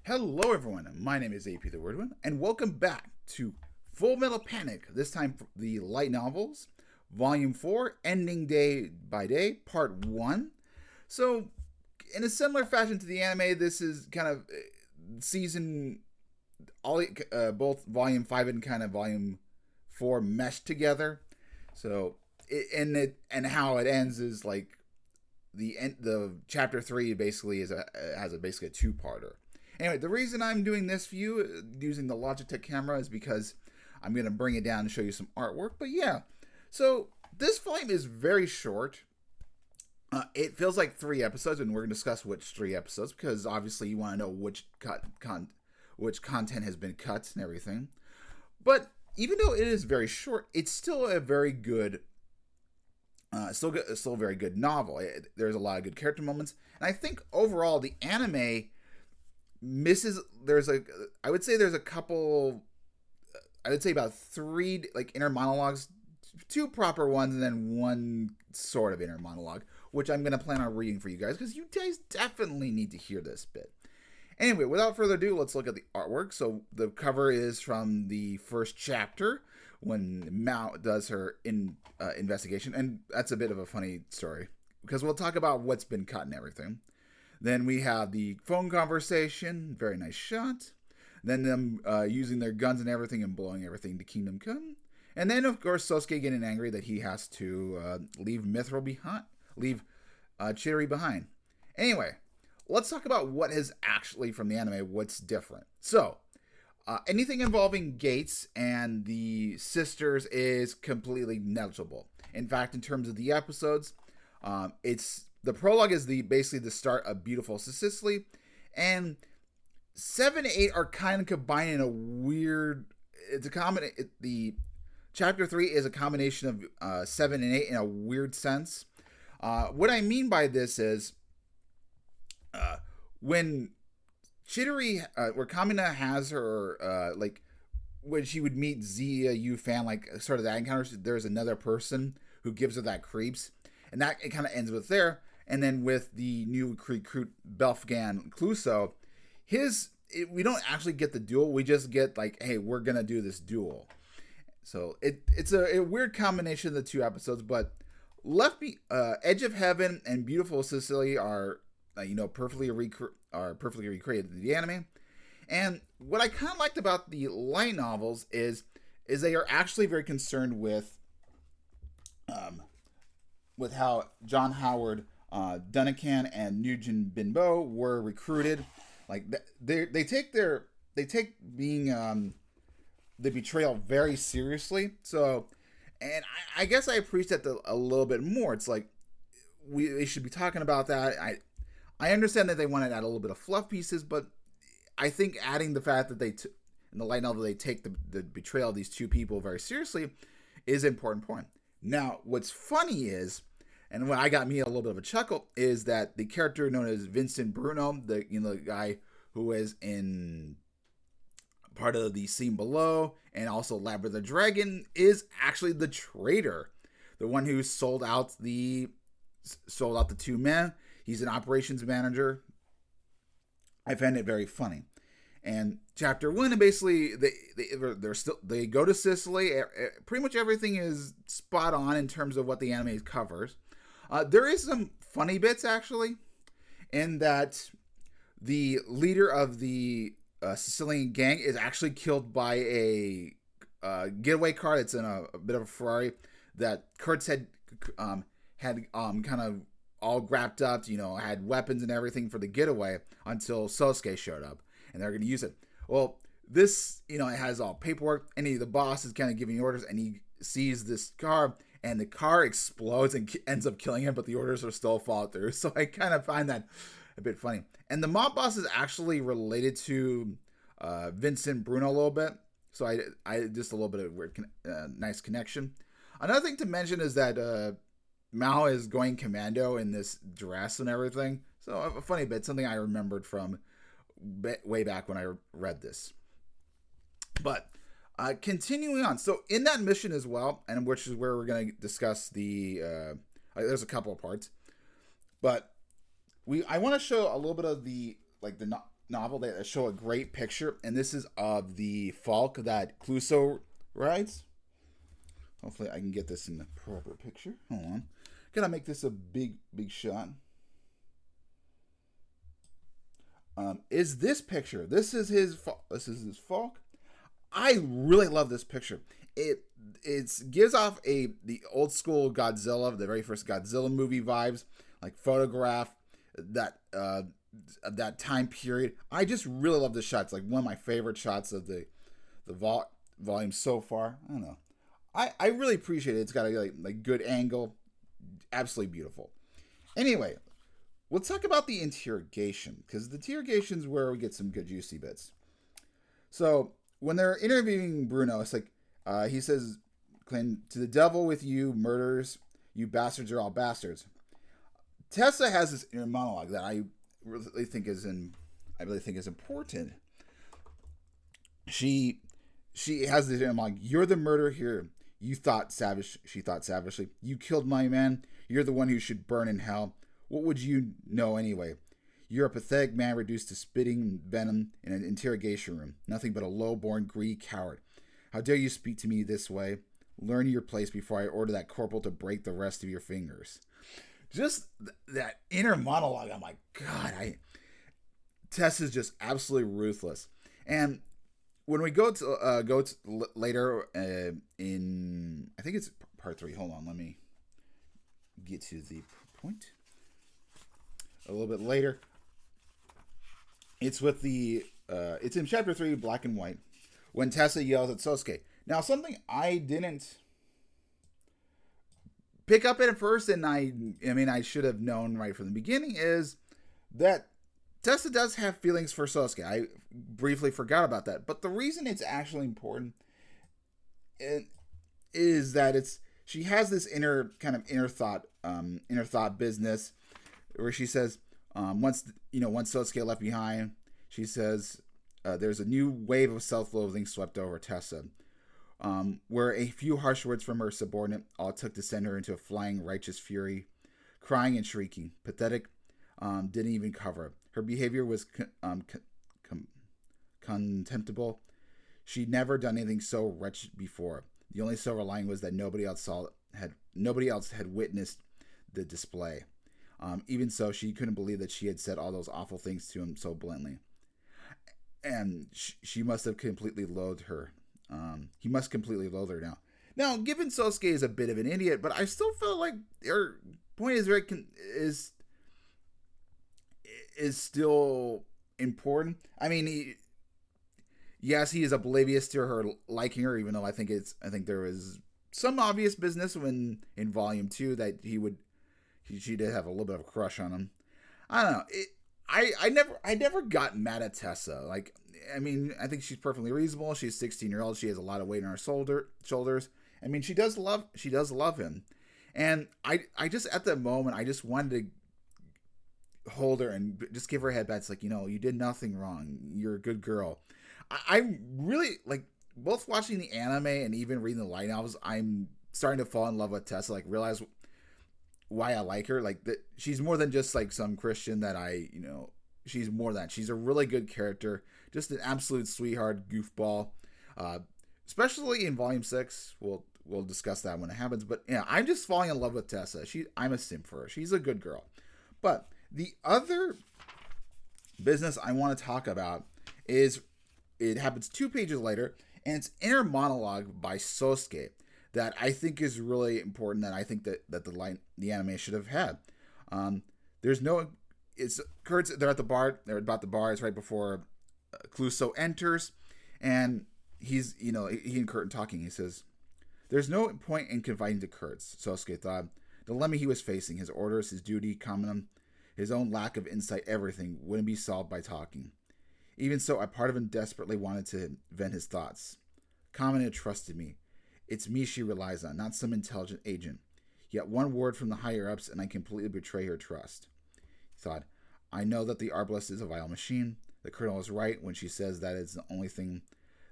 Hello, everyone. My name is AP the Word One, and welcome back to Full Metal Panic. This time, for the light novels, Volume 4, Ending Day by Day, Part 1. So, in a similar fashion to the anime, this is kind of season, both Volume 5 and kind of Volume 4 meshed together. So, and how it ends is like the chapter 3 basically has basically a two-parter. Anyway, the reason I'm doing this view using the Logitech camera is because I'm going to bring it down and show you some artwork. But yeah, so this volume is very short. It feels like 3 episodes, and we're going to discuss which 3 episodes because obviously you want to know which content has been cut and everything. But even though it is very short, it's still a very good still a very good novel. There's a lot of good character moments, and I think overall the anime misses. I would say there's a couple. I would say about 3 like inner monologues, 2 proper ones, and then 1 sort of inner monologue, which I'm gonna plan on reading for you guys because you guys definitely need to hear this bit. Anyway, without further ado, let's look at the artwork. So the cover is from the first chapter when Mao does her investigation, and that's a bit of a funny story because we'll talk about what's been cut and everything. Then we have the phone conversation, very nice shot. Then them using their guns and everything and blowing everything to Kingdom Come. And then, of course, Sosuke getting angry that he has to leave Mithril behind, leave Chidori behind. Anyway, let's talk about what is actually from the anime, what's different. So, anything involving Gates and the sisters is completely negligible. In fact, in terms of the episodes, it's the prologue is basically the start of Beautiful Sicily, and 7 and 8 are kind of combined in a weird. It's a combination. The chapter 3 is a combination of 7 and 8 in a weird sense. What I mean by this is when Chidori, where Kamina has her, like when she would meet Zia Yufan, like sort of that encounter, there's another person who gives her that creeps, and that it kind of ends with there. And then with the new recruit Belfgan Cluso, we don't actually get the duel. We just get like, hey, we're gonna do this duel. So it's a weird combination of the 2 episodes, but Edge of Heaven and Beautiful Sicily are perfectly recreated in the anime. And what I kind of liked about the light novels is they are actually very concerned with how John Howard, Duncan, and Nugent Binbo were recruited. Like they take being the betrayal very seriously. So, and I guess I appreciate that a little bit more. It's like they should be talking about that. I understand that they want to add a little bit of fluff pieces, but I think adding the fact that in the light novel they take the betrayal of these 2 people very seriously is an important point. Now, what's funny is, and what got me a little bit of a chuckle, is that the character known as Vincent Bruno, the guy who is in part of the Scene Below and also Labyrinth of the Dragon, is actually the traitor, the one who sold out the 2 men. He's an operations manager. I find it very funny. And chapter 1, basically they go to Sicily. Pretty much everything is spot on in terms of what the anime covers. There is some funny bits actually, in that the leader of the Sicilian gang is actually killed by a getaway car that's in a bit of a Ferrari that Kurtz had kind of all wrapped up, had weapons and everything for the getaway until Sosuke showed up, and they're going to use it. Well, this, it has all paperwork, and the boss is kind of giving orders, and he sees this car, and the car explodes and ends up killing him, but the orders are still followed through. So I kind of find that a bit funny. And the mob boss is actually related to Vincent Bruno a little bit, so I just a little bit of weird, nice connection. Another thing to mention is that Mao is going commando in this dress and everything. So a funny bit, something I remembered from way back when I read this. But continuing on, so in that mission as well, and which is where we're going to discuss there's a couple of parts, but I want to show a little bit of the novel that show a great picture, and this is of the Falk that Clouseau rides. Hopefully, I can get this in the proper picture. Hold on, gotta make this a big shot. Is this picture? This is his. This is his Falk. I really love this picture. It gives off the old school Godzilla, the very first Godzilla movie vibes, like photograph that time period. I just really love the shots. Like one of my favorite shots of the volume so far. I don't know. I really appreciate it. It's got a like good angle, absolutely beautiful. Anyway, we'll talk about the interrogation because the interrogation is where we get some good juicy bits. So when they're interviewing Bruno, it's like he says, "Clinton, to the devil with you, murderers! You bastards are all bastards." Tessa has this inner monologue that I really think is important. She has this inner monologue. You're the murderer here. You thought savage. She thought savagely. You killed my man. You're the one who should burn in hell. What would you know anyway? You're a pathetic man reduced to spitting venom in an interrogation room. Nothing but a low-born, greedy coward. How dare you speak to me this way? Learn your place before I order that corporal to break the rest of your fingers. Just that inner monologue. I'm like, God, Tess is just absolutely ruthless. And when we go to later in, I think it's part 3. Hold on, let me get to the point. A little bit later, it's with it's in chapter 3, Black and White, when Tessa yells at Sosuke. Now, something I didn't pick up at first, and I mean, I should have known right from the beginning, is that Tessa does have feelings for Sosuke. I briefly forgot about that. But the reason it's actually important is that she has this inner thought business where she says, once Sosuke left behind, she says, there's a new wave of self-loathing swept over Tessa, where a few harsh words from her subordinate all it took to send her into a flying righteous fury, crying and shrieking, pathetic, didn't even cover. Her behavior was contemptible. She'd never done anything so wretched before. The only silver lining was that nobody else had witnessed the display. Even so, she couldn't believe that she had said all those awful things to him so bluntly. And she must have completely loathed her. He must completely loathe her now. Now, given Sosuke is a bit of an idiot, but I still feel like her point is still important. I mean, yes, he is oblivious to her liking her, even though I think there was some obvious business when in volume 2 that she did have a little bit of a crush on him. I don't know. I never got mad at Tessa. Like, I mean, I think she's perfectly reasonable. She's 16-year-old. She has a lot of weight on her shoulders. I mean, she does love him. And I just, at that moment, I just wanted to hold her and just give her a head pat. It's like, you did nothing wrong. You're a good girl. I really, like, both watching the anime and even reading the light novels, I'm starting to fall in love with Tessa, like, realize why I like her. Like, she's more than just, like, some Christian that she's more than that. She's a really good character, just an absolute sweetheart, goofball. Especially in Volume 6. We'll discuss that when it happens. But, yeah, I'm just falling in love with Tessa. I'm a simp for her. She's a good girl. But the other business I want to talk about is, it happens 2 pages later, and it's inner monologue by Sosuke that I think is really important, that I think that the anime should have had. They're at the bar. They're about the bar. It's right before Clouseau enters, and he and Curtin talking. He says, "There's no point in confiding to Kurtz." Sosuke thought. The dilemma he was facing, his orders, his duty, common, his own lack of insight, everything wouldn't be solved by talking. Even so, a part of him desperately wanted to vent his thoughts. Kamen had trusted me. It's me she relies on, not some intelligent agent. Yet one word from the higher-ups and I completely betray her trust. He thought, I know that the Arbalest is a vile machine. The Colonel is right when she says that it's the only thing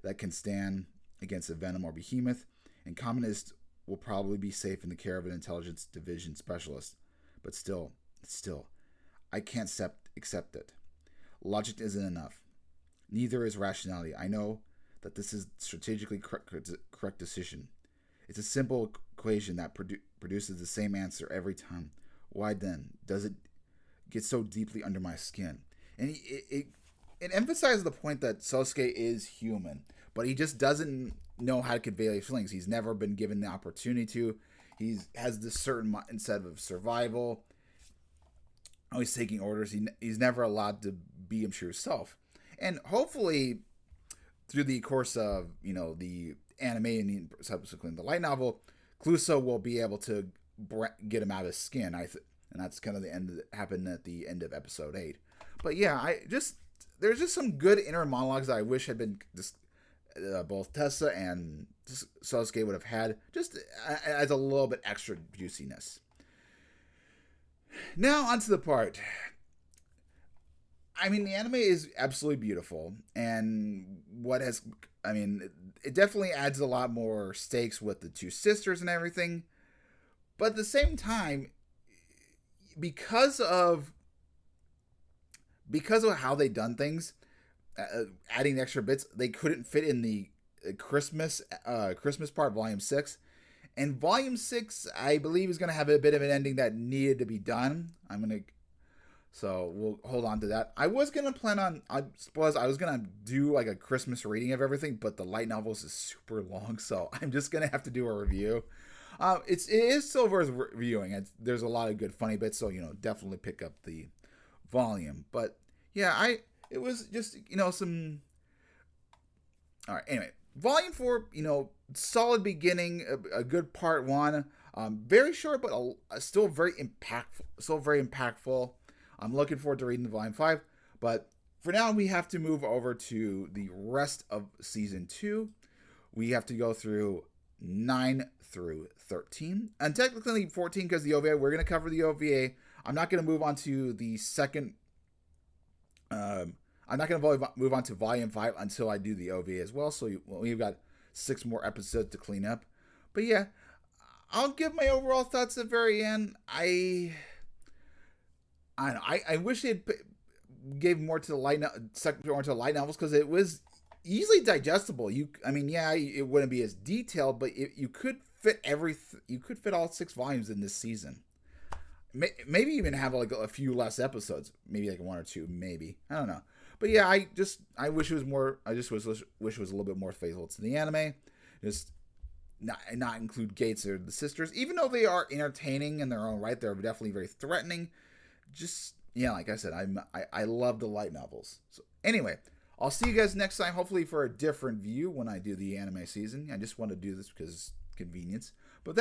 that can stand against a Venom or Behemoth, and Communist will probably be safe in the care of an intelligence division specialist. But still, I can't accept it. Logic isn't enough. Neither is rationality. I know that this is strategically correct decision. It's a simple equation that produces the same answer every time. Why then does it get so deeply under my skin? And it emphasizes the point that Sosuke is human, but he just doesn't know how to convey his feelings. He's never been given the opportunity to. He has this certain mindset of survival. Always taking orders. He's never allowed to be him true self. And hopefully, through the course of the anime and subsequently the light novel, Cluso will be able to get him out of his skin. And that's kind of the end that happened at the end of episode 8. But yeah, there's just some good inner monologues that I wish had been both Tessa and Sosuke would have had, just as a little bit extra juiciness. Now onto the part. I mean, the anime is absolutely beautiful, and it definitely adds a lot more stakes with the two sisters and everything. But at the same time, because of how they done things, adding extra bits, they couldn't fit in the Christmas part, Volume 6. And Volume 6, I believe, is going to have a bit of an ending that needed to be done. So we'll hold on to that. I was going to I was going to do like a Christmas reading of everything, but the light novels is super long, so I'm just going to have to do a review. It is still worth reviewing. There's a lot of good funny bits, so definitely pick up the volume. But yeah, it was just some. All right. Anyway, Volume 4, solid beginning, a good part 1. Very short, but still very impactful. I'm looking forward to reading Volume 5. But for now, we have to move over to the rest of Season 2. We have to go through 9 through 13. And technically 14 because the OVA. We're going to cover the OVA. I'm not going to move on to the second. I'm not going to move on to Volume 5 until I do the OVA as well. So we've got 6 more episodes to clean up. But yeah, I'll give my overall thoughts at the very end. I wish they gave more to the light novels because it was easily digestible. It wouldn't be as detailed, but you could fit you could fit all 6 volumes in this season. Maybe even have like a few less episodes, maybe like 1 or 2, maybe, I don't know. But yeah, I wish it was more. I just wish it was a little bit more faithful to the anime. Just not include Gates or the sisters, even though they are entertaining in their own right. They're definitely very threatening. Just like I said, I love the light novels. So anyway, I'll see you guys next time, hopefully for a different view when I do the anime season. I just want to do this because convenience. But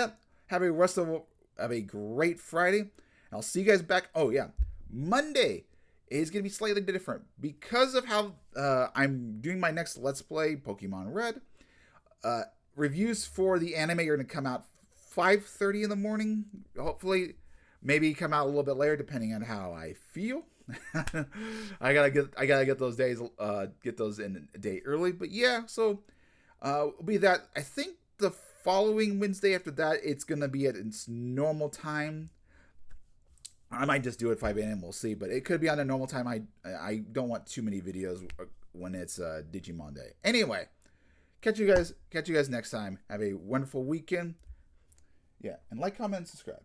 have a great Friday. I'll see you guys back. Oh yeah, Monday is going to be slightly different because of how I'm doing my next Let's Play Pokemon Red. Reviews for the anime are going to come out 5:30 in the morning. Hopefully, maybe come out a little bit later depending on how I feel. I gotta get those days, get those in a day early. But yeah, so it'll be that. I think the following Wednesday after that, it's gonna be at its normal time. I might just do it 5 a.m. We'll see, but it could be on a normal time. I don't want too many videos when it's Digimon Day. Anyway, catch you guys next time. Have a wonderful weekend. Yeah, and like, comment, and subscribe.